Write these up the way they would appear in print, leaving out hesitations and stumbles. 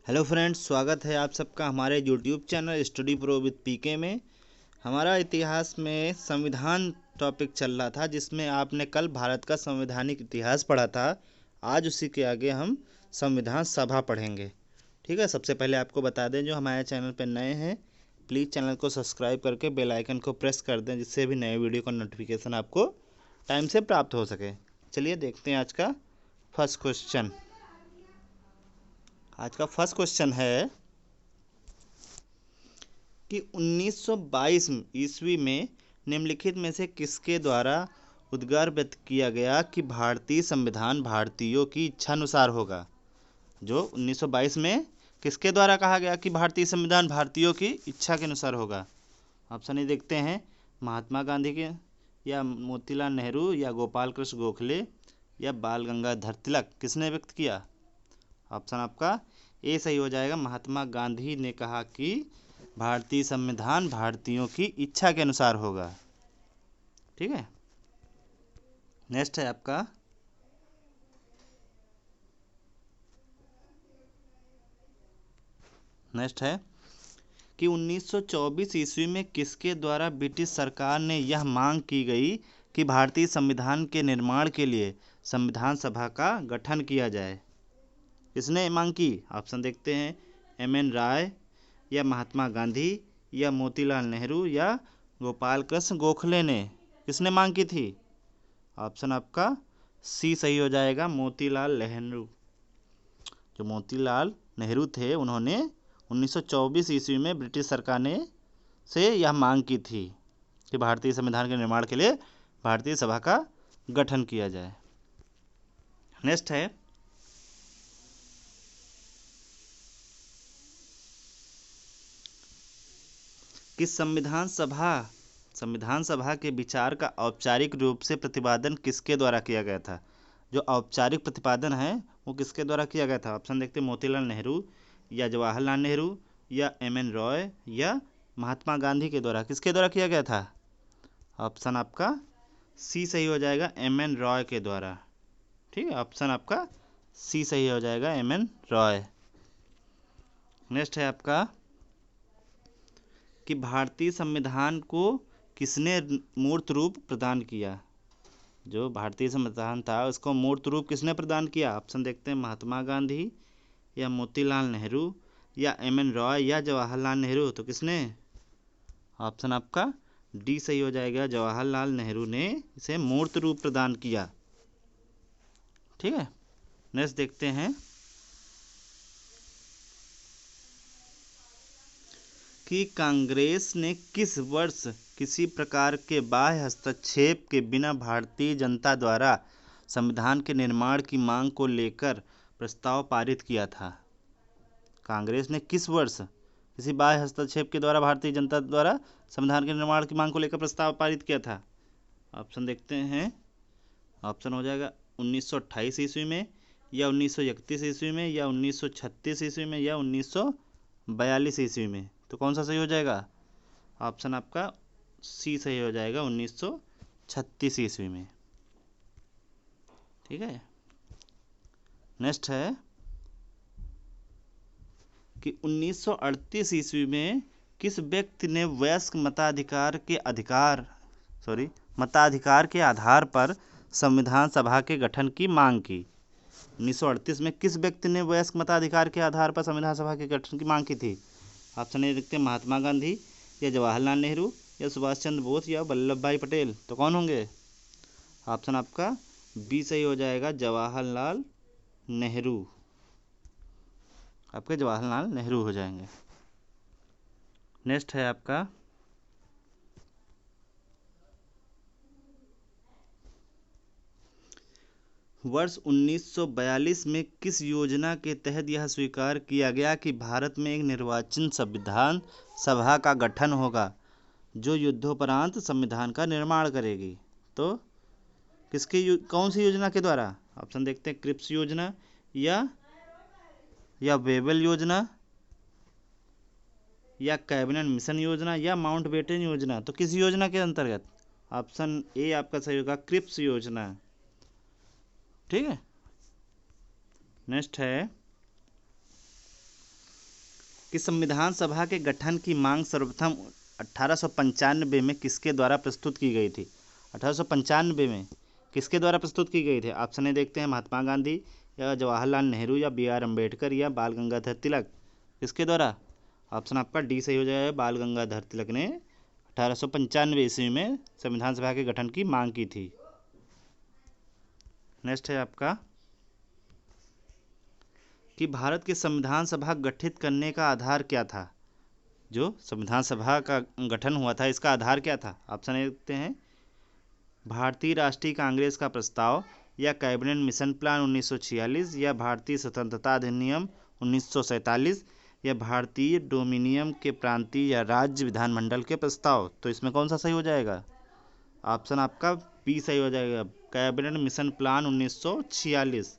Hello friends, स्वागत है आप सबका हमारे YouTube channel study pro with PK में। हमारा इतिहास में संविधान टॉपिक चल रहा था, जिसमें आपने कल भारत का संवैधानिक इतिहास पढ़ा था। आज उसी के आगे हम संविधान सभा पढ़ेंगे। ठीक है, सबसे पहले आपको बता दें, जो हमारे चैनल पर नए हैं प्लीज़ चैनल को सब्सक्राइब करके बेल आइकन को प्रेस कर दें, जिससे भी नए वीडियो का नोटिफिकेशन आपको टाइम से प्राप्त हो सके। चलिए देखते हैं आज का फर्स्ट क्वेश्चन। आज का फर्स्ट क्वेश्चन है कि 1922 ईस्वी में निम्नलिखित में से किसके द्वारा उद्गार व्यक्त किया गया कि भारतीय संविधान भारतीयों की इच्छा अनुसार होगा। जो 1922 में किसके द्वारा कहा गया कि भारतीय संविधान भारतीयों की इच्छा के अनुसार होगा। ऑप्शन ए देखते हैं, महात्मा गांधी के, या मोतीलाल नेहरू, या गोपाल कृष्ण गोखले, या बाल गंगाधर तिलक। किसने व्यक्त किया? ऑप्शन आपका ए सही हो जाएगा। महात्मा गांधी ने कहा कि भारतीय संविधान भारतीयों की इच्छा के अनुसार होगा। ठीक है, नेक्स्ट है आपका कि 1924 ईस्वी में किसके द्वारा ब्रिटिश सरकार ने यह मांग की गई कि भारतीय संविधान के निर्माण के लिए संविधान सभा का गठन किया जाए। किसने मांग की? ऑप्शन देखते हैं, एम.एन. राय, या महात्मा गांधी, या मोतीलाल नेहरू, या गोपाल कृष्ण गोखले ने। किसने मांग की थी? ऑप्शन आपका सी सही हो जाएगा, मोतीलाल नेहरू। जो मोतीलाल नेहरू थे, उन्होंने 1924 ईस्वी में ब्रिटिश सरकार ने से यह मांग की थी कि भारतीय संविधान के निर्माण के लिए भारतीय सभा का गठन किया जाए। नेक्स्ट है कि संविधान सभा के विचार का औपचारिक रूप से प्रतिपादन किसके द्वारा किया गया था। जो औपचारिक प्रतिपादन है वो किसके द्वारा किया गया था? ऑप्शन देखते हैं, मोतीलाल नेहरू, या जवाहरलाल नेहरू, या एम.एन. रॉय, या महात्मा गांधी के द्वारा। किसके द्वारा किया गया था? ऑप्शन आपका सी सही हो जाएगा, एम.एन. रॉय के द्वारा। ठीक है, ऑप्शन आपका सी सही हो जाएगा, एम.एन. रॉय। नेक्स्ट है आपका कि भारतीय संविधान को किसने मूर्त रूप प्रदान किया। जो भारतीय संविधान था उसको मूर्त रूप किसने प्रदान किया? ऑप्शन देखते हैं, महात्मा गांधी, या मोतीलाल नेहरू, या एम.एन. रॉय, या जवाहरलाल नेहरू। तो किसने? ऑप्शन आपका डी सही हो जाएगा, जवाहरलाल नेहरू ने इसे मूर्त रूप प्रदान किया। ठीक है, नेक्स्ट देखते हैं कि कांग्रेस ने किस वर्ष किसी प्रकार के बाह्य हस्तक्षेप के बिना भारतीय जनता द्वारा संविधान के निर्माण की मांग को लेकर प्रस्ताव पारित किया था। कांग्रेस ने किस वर्ष किसी बाह्य हस्तक्षेप के द्वारा भारतीय जनता द्वारा संविधान के निर्माण की मांग को लेकर प्रस्ताव पारित किया था? ऑप्शन देखते हैं, ऑप्शन हो जाएगा 1928 ईस्वी में, या 1931 ईस्वी में, या 1936 ईस्वी में, या 1942 ईस्वी में। तो कौन सा सही हो जाएगा? ऑप्शन आपका सी सही हो जाएगा, 1936 ईस्वी में। ठीक है, नेक्स्ट है कि 1938 ईस्वी में किस व्यक्ति ने वयस्क मताधिकार के आधार पर संविधान सभा के गठन की मांग की। 1938 में किस व्यक्ति ने वयस्क मताधिकार के आधार पर संविधान सभा के गठन की मांग की थी? ऑप्शन ए देखते हैं, महात्मा गांधी, या जवाहरलाल नेहरू, या सुभाष चंद्र बोस, या वल्लभ भाई पटेल। तो कौन होंगे? ऑप्शन आपका बी सही हो जाएगा, जवाहरलाल नेहरू। आपके जवाहरलाल नेहरू हो जाएंगे। नेक्स्ट है आपका वर्ष 1942 में किस योजना के तहत यह स्वीकार किया गया कि भारत में एक निर्वाचन संविधान सभा का गठन होगा जो युद्धोपरांत संविधान का निर्माण करेगी। तो कौन सी योजना के द्वारा? ऑप्शन देखते हैं, क्रिप्स योजना, या वेबल योजना, या कैबिनेट मिशन योजना, या माउंटबेटन योजना। तो किस योजना के अंतर्गत? ऑप्शन ए आपका सही होगा, क्रिप्स योजना। ठीक है, नेक्स्ट है कि संविधान सभा के गठन की मांग सर्वप्रथम 1895 में किसके द्वारा प्रस्तुत की गई थी? 1895 में किसके द्वारा प्रस्तुत की गई थी? ऑप्शन ए देखते हैं, महात्मा गांधी या जवाहरलाल नेहरू या बी आर अम्बेडकर या बाल गंगाधर तिलक। किसके द्वारा? ऑप्शन आपका डी सही हो जाएगा, बाल गंगाधर तिलक ने 1895 ईस्वी में संविधान सभा के गठन की मांग की थी। नेक्स्ट है आपका कि भारत की संविधान सभा गठित करने का आधार क्या था? जो संविधान सभा का गठन हुआ था इसका आधार क्या था? ऑप्शन देखते हैं, भारतीय राष्ट्रीय कांग्रेस का प्रस्ताव या कैबिनेट मिशन प्लान 1946 या भारतीय स्वतंत्रता अधिनियम 1947 या भारतीय डोमिनियन के प्रांतीय या राज्य विधानमंडल के प्रस्ताव। तो इसमें कौन सा सही हो जाएगा? ऑप्शन आपका बी सही हो जाएगा, कैबिनेट मिशन प्लान 1946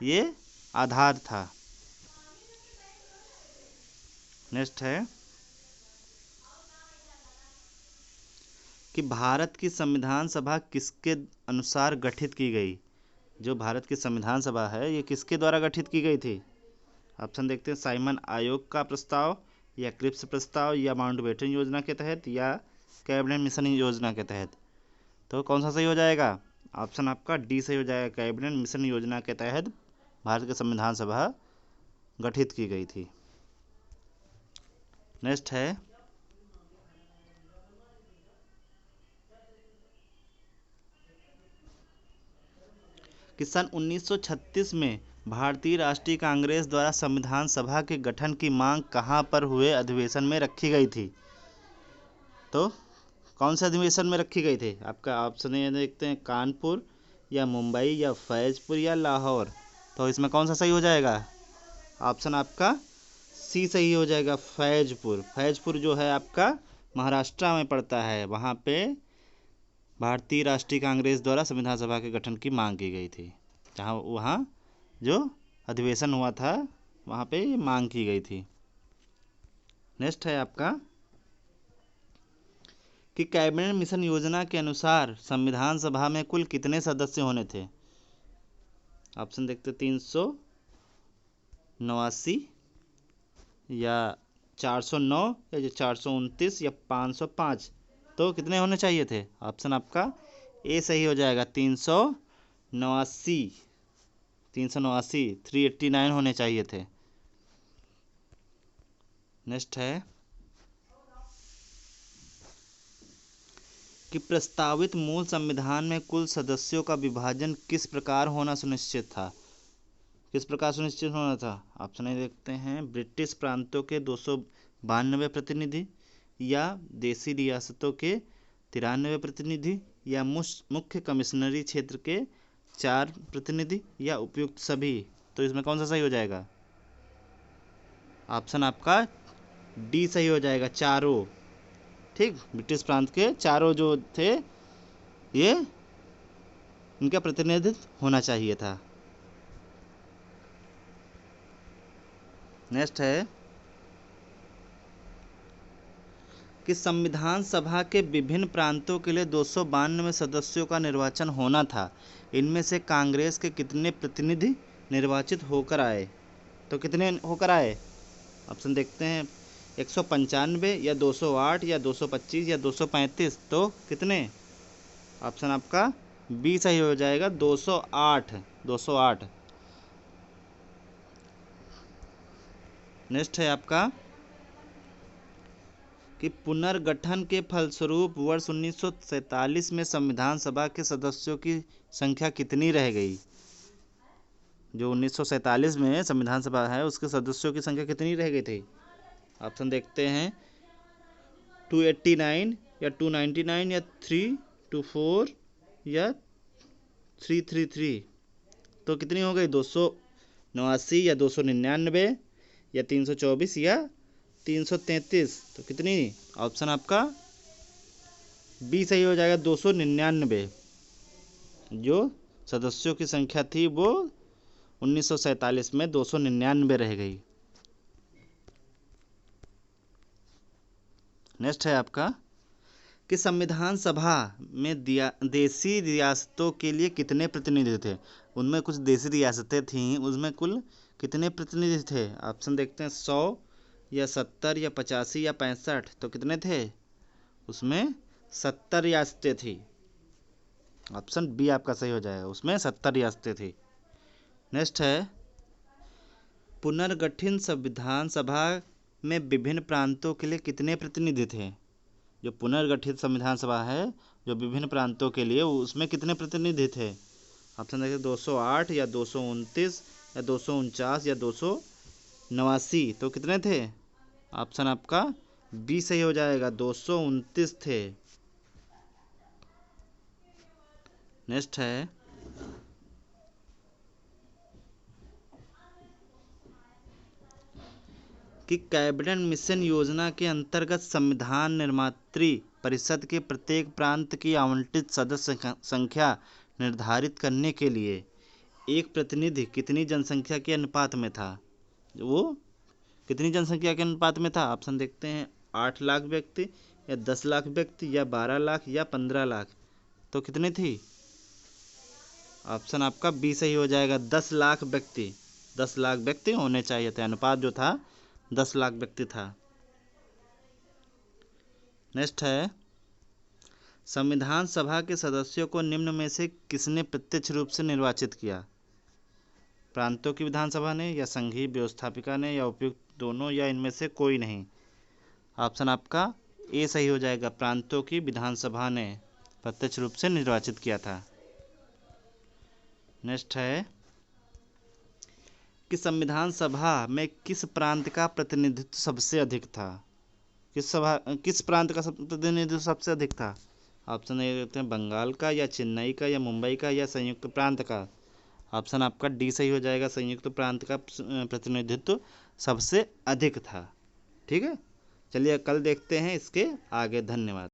ये आधार था। नेक्स्ट है कि भारत की संविधान सभा किसके अनुसार गठित की गई? जो भारत की संविधान सभा है ये किसके द्वारा गठित की गई थी? ऑप्शन देखते हैं, साइमन आयोग का प्रस्ताव या क्रिप्स प्रस्ताव या माउंटबेटन योजना के तहत या कैबिनेट मिशन योजना के तहत। तो कौन सा सही हो जाएगा? ऑप्शन आपका डी सही हो जाएगा, कैबिनेट मिशन योजना के तहत भारत की संविधान सभा गठित की गई थी। नेक्स्ट है कि सन 1936 में भारतीय राष्ट्रीय कांग्रेस द्वारा संविधान सभा के गठन की मांग कहां पर हुए अधिवेशन में रखी गई थी? तो कौन से अधिवेशन में रखी गई थी? आपका ऑप्शन ये देखते हैं, कानपुर या मुंबई या फैजपुर या लाहौर। तो इसमें कौन सा सही हो जाएगा? ऑप्शन आपका सी सही हो जाएगा, फैजपुर। फैजपुर जो है आपका महाराष्ट्र में पड़ता है, वहाँ पे भारतीय राष्ट्रीय कांग्रेस द्वारा संविधान सभा के गठन की मांग की गई थी। वहाँ जो अधिवेशन हुआ था वहाँ पे मांग की गई थी। नेक्स्ट है आपका कि कैबिनेट मिशन योजना के अनुसार संविधान सभा में कुल कितने सदस्य होने थे? ऑप्शन देखते 389 या 409 या 429 या 505। तो कितने होने चाहिए थे? ऑप्शन आपका ए सही हो जाएगा, 389 389 होने चाहिए थे। नेक्स्ट है कि प्रस्तावित मूल संविधान में कुल सदस्यों का विभाजन किस प्रकार होना सुनिश्चित था? किस प्रकार सुनिश्चित होना था? ऑप्शन ए देखते हैं, ब्रिटिश प्रांतों के 292 प्रतिनिधि या देशी रियासतों के 93 प्रतिनिधि या मुख्य कमिश्नरी क्षेत्र के 4 प्रतिनिधि या उपयुक्त सभी। तो इसमें कौन सा सही हो जाएगा? ऑप्शन आपका डी सही हो जाएगा, चारों। ठीक, ब्रिटिश प्रांत के चारों जो थे ये इनका प्रतिनिधित्व होना चाहिए था। नेक्स्ट है कि संविधान सभा के विभिन्न प्रांतों के लिए 292 सदस्यों का निर्वाचन होना था। इनमें से कांग्रेस के कितने प्रतिनिधि निर्वाचित होकर आए? तो कितने होकर आए? ऑप्शन देखते हैं, 195 या 208 या 225 या 235। तो कितने? ऑप्शन आपका बी सही हो जाएगा, 208। नेक्स्ट है आपका कि पुनर्गठन के फलस्वरूप वर्ष 1947 में संविधान सभा के सदस्यों की संख्या कितनी रह गई? जो 1947 में संविधान सभा है उसके सदस्यों की संख्या कितनी रह गई थी? ऑप्शन देखते हैं, 289 या 299 या 324 या 333। तो कितनी हो गई? 289 या 299 या 324 या 333। तो कितनी? ऑप्शन आपका बी सही हो जाएगा, 299। जो सदस्यों की संख्या थी वो 1947 में 299 रह गई। नेक्स्ट है आपका कि संविधान सभा में देशी रियासतों के लिए कितने प्रतिनिधि थे? उनमें कुछ देशी रियासतें थीं, उसमें कुल कितने प्रतिनिधि थे? ऑप्शन देखते हैं, 100 या 70 या 85 या 65, तो कितने थे? उसमें 70 रियासतें थी। ऑप्शन बी आपका सही हो जाएगा, उसमें 70 रियासतें थी। नेक्स्ट है, पुनर्गठित संविधान सभा में विभिन्न प्रांतों के लिए कितने प्रतिनिधि थे? जो पुनर्गठित संविधान सभा है जो विभिन्न प्रांतों के लिए, उसमें कितने प्रतिनिधि थे? ऑप्शन देखिए, 208 या 229 या 249 या 289, तो कितने थे? ऑप्शन आपका बी सही हो जाएगा, 229 थे। नेक्स्ट है, कि कैबिनेट मिशन योजना के अंतर्गत संविधान निर्मात्री परिषद के प्रत्येक प्रांत की आवंटित सदस्य संख्या निर्धारित करने के लिए एक प्रतिनिधि कितनी जनसंख्या के अनुपात में था? वो कितनी जनसंख्या के अनुपात में था? ऑप्शन देखते हैं, 8 लाख व्यक्ति या 10 लाख व्यक्ति या 12 लाख या 15 लाख, तो कितनी थी? ऑप्शन आपका बी सही हो जाएगा, 10 लाख व्यक्ति। 10 लाख व्यक्ति होने चाहिए थे, अनुपात जो था 10 लाख व्यक्ति था। नेक्स्ट है, संविधान सभा के सदस्यों को निम्न में से किसने प्रत्यक्ष रूप से निर्वाचित किया? प्रांतों की विधानसभा ने, या संघीय व्यवस्थापिका ने, या उपयुक्त दोनों, या इनमें से कोई नहीं? ऑप्शन आपका ए सही हो जाएगा, प्रांतों की विधानसभा ने प्रत्यक्ष रूप से निर्वाचित किया था। नेक्स्ट है, कि संविधान सभा में किस प्रांत का प्रतिनिधित्व सबसे अधिक था? किस प्रांत का प्रतिनिधित्व सबसे अधिक था? ऑप्शन ए देते हैं, बंगाल का, या चेन्नई का, या मुंबई का, या संयुक्त प्रांत का? ऑप्शन आपका डी सही हो जाएगा, संयुक्त प्रांत का प्रतिनिधित्व सबसे अधिक था। ठीक है, चलिए कल देखते हैं इसके आगे। धन्यवाद।